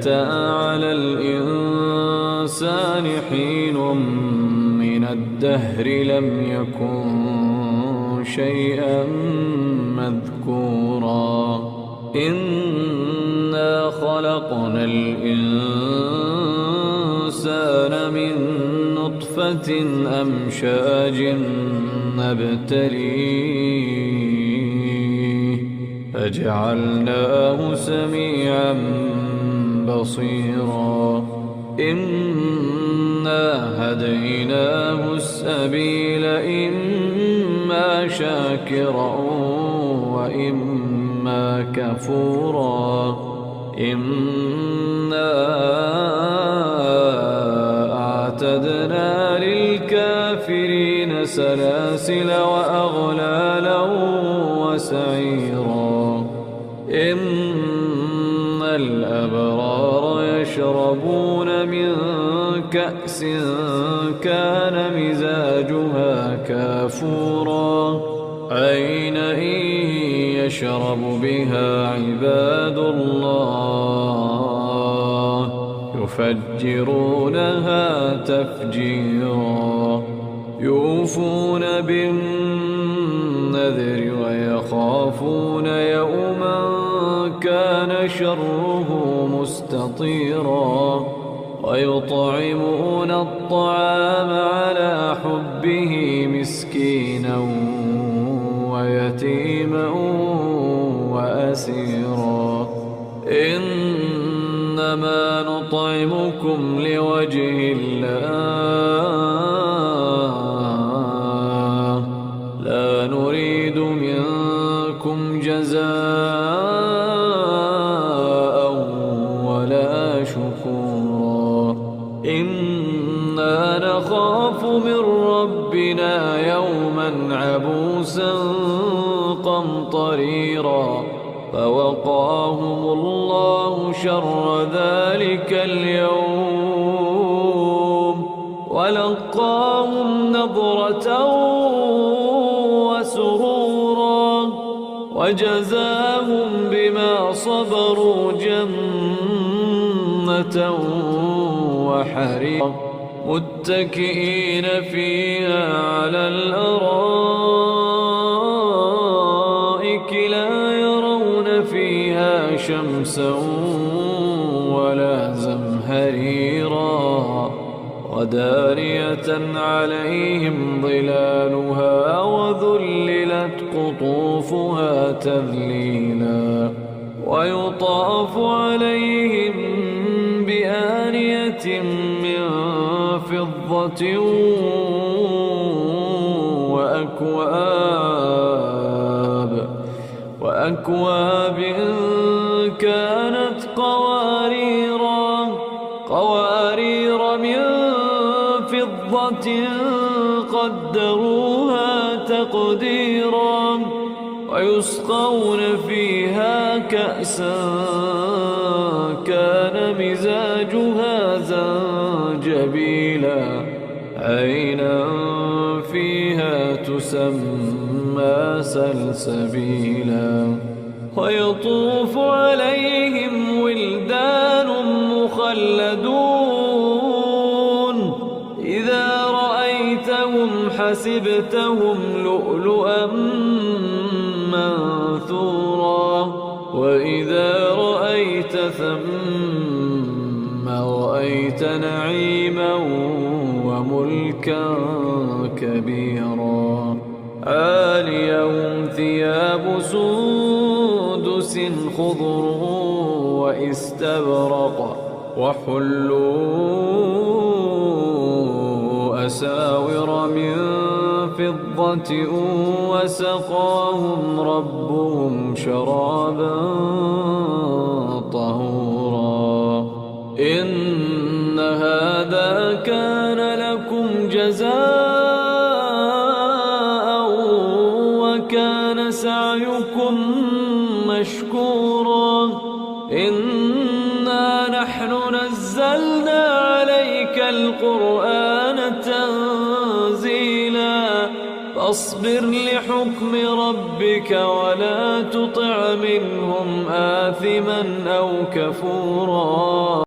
أتى على الإنسان حين من الدهر لم يكن شيئا مذكورا إنا خلقنا الإنسان من نطفة أمشاج نبتليه فجعلناه سميعا بصيرا إنا هديناه السبيل إما شاكرا وإما كفورا إنا أعتدنا للكافرين سلاسل وأغلالا وسعيرا إن الأبرار يشربون من كأس كان مزاجها كافورا عينا يشرب بها عباد الله يفجرونها تفجيرا يوفون بالنذر ويخافون يوما كان شره مستطيرا ويطعمون الطعام على حبه مسكينا ويتيما وأسيرا إنما نطعمكم لوجه الله لا نريد منكم جزاء ولا شكورا إنا نخاف من ربنا يوما عبوسا قمطريرا فوقاهم الله شر ذلك اليوم ولقاهم نضرة وسرورا وجزاهم بما صبروا جنة وحريرا متكئين فيها على الأرائك لا يرون فيها شمسا ولا زمهريرا ودانية عليهم ظلالها وذللت قطوفها تذليلا ويطاف عليهم بآنية من فضة وأكواب كانت قوارير من فضة قدروها تقديرا ويسقون فيها كأسا كان مزاجها زنجبيلا عينا فيها تسمى سلسبيلا ويطوف عليهم ولدان مخلدون إذا رأيتهم حسبتهم لؤلؤا منثورا وإذا رأيت ثم رأيت نعيما وملكا كبيرا عاليهم ثياب سندس خضر واستبرق وحلوا أساور من فضة وسقاهم ربهم شرابا طهورا إن هذا كان لكم جزاء وكان سعيكم مشكورا إنا نحن نزلنا عليك القرآن تنزيلا فاصبر لحكم ربك ولا تطع منهم آثما أو كفورا